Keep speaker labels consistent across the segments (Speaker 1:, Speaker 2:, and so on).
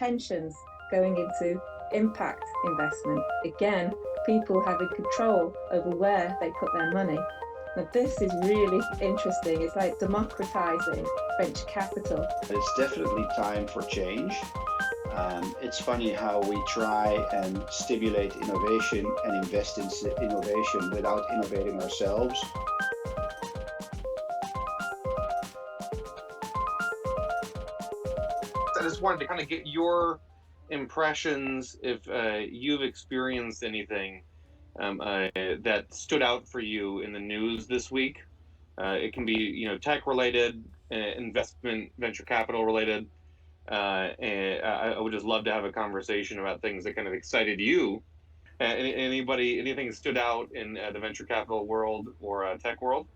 Speaker 1: pensions going into impact investment. Again, people having control over where they put their money. Now, this is really interesting. It's like democratizing venture capital.
Speaker 2: It's definitely time for change. It's funny how we try and stimulate innovation and invest in innovation without innovating ourselves.
Speaker 3: I just wanted to kind of get your impressions if you've experienced anything that stood out for you in the news this week. It can be, tech related, investment, venture capital related. And I would just love to have a conversation about things that kind of excited you. Anything stood out in the venture capital world or tech world?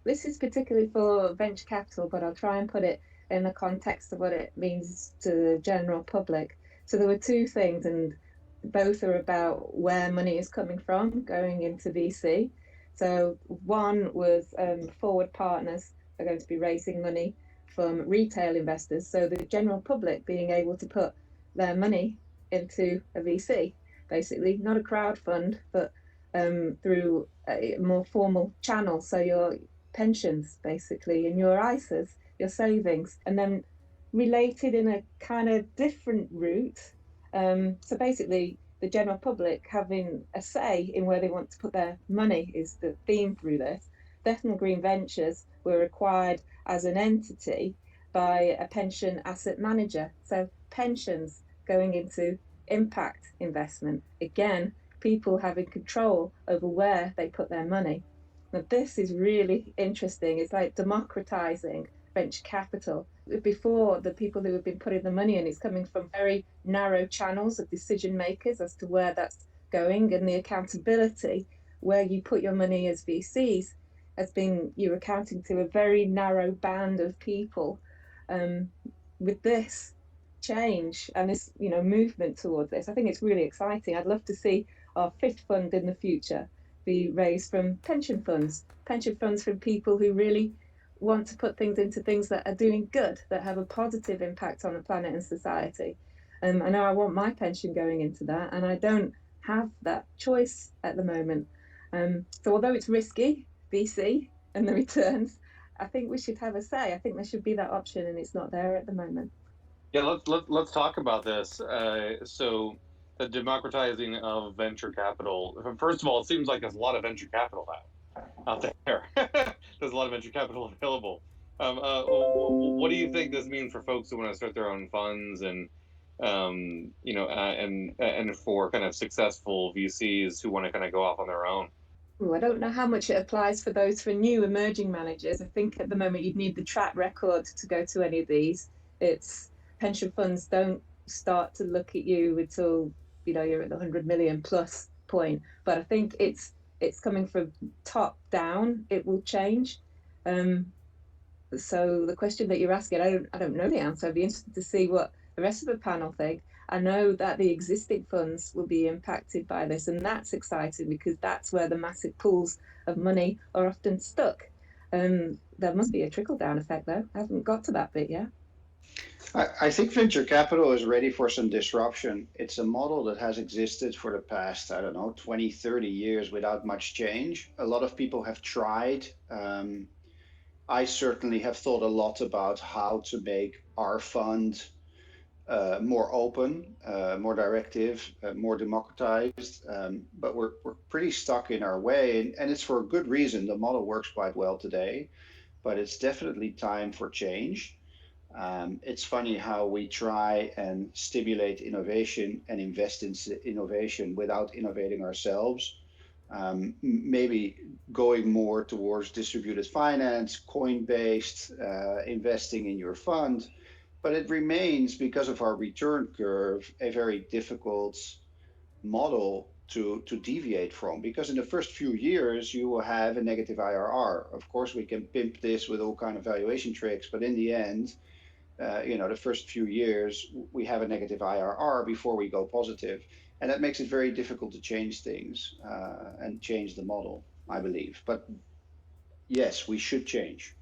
Speaker 1: This is particularly for venture capital, but I'll try and put it in the context of what it means to the general public. So there were two things, and both are about where money is coming from going into VC. So one was forward partners are going to be raising money from retail investors. So the general public being able to put their money into a VC, basically, not a crowd fund, but through a more formal channel. So your pensions, basically, and your ISAs, your savings, and then related in a kind of different route. So basically, the general public having a say in where they want to put their money is the theme through this. Bethnal Green Ventures were acquired as an entity by a pension asset manager. So pensions going into impact investment. Again, people having control over where they put their money. Now, this is really interesting. It's like democratizing venture capital. Before, the people who have been putting the money in, it's coming from very narrow channels of decision makers as to where that's going, and the accountability where you put your money as VCs has been, you're accounting to a very narrow band of people. With this change and this movement towards this, I think it's really exciting. I'd love to see our fifth fund in the future be raised from pension funds from people who really want to put things into things that are doing good, that have a positive impact on the planet and society. I know I want my pension going into that, and I don't have that choice at the moment. So although it's risky, VC and the returns, I think we should have a say. I think there should be that option, and it's not there at the moment.
Speaker 3: Yeah, let's talk about this. So the democratizing of venture capital. First of all, it seems like there's a lot of venture capital out there. There's a lot of venture capital available. What do you think this means for folks who want to start their own funds, and and for kind of successful VCs who want to kind of go off on their own?
Speaker 1: Ooh, I don't know how much it applies for those for new emerging managers. I think at the moment you'd need the track record to go to any of these. It's pension funds don't start to look at you until you're at the 100 million plus point. But I think it's coming from top down. It will change. So the question that you're asking, I don't know the answer. I'd be interested to see what the rest of the panel think. I know that the existing funds will be impacted by this, and that's exciting because that's where the massive pools of money are often stuck. There must be a trickle-down effect, though. I haven't got to that bit yet.
Speaker 2: I think venture capital is ready for some disruption. It's a model that has existed for the past, 20, 30 years without much change. A lot of people have tried. I certainly have thought a lot about how to make our fund more open, more directive, more democratized, but we're pretty stuck in our way, and it's for a good reason. The model works quite well today, but it's definitely time for change. It's funny how we try and stimulate innovation and invest in innovation without innovating ourselves. Maybe going more towards distributed finance, coin-based, investing in your fund, but it remains, because of our return curve, a very difficult model to deviate from, because in the first few years you will have a negative IRR. Of course, we can pimp this with all kind of valuation tricks, but in the end, the first few years we have a negative IRR before we go positive, and that makes it very difficult to change things and change the model, I believe. But yes, we should change.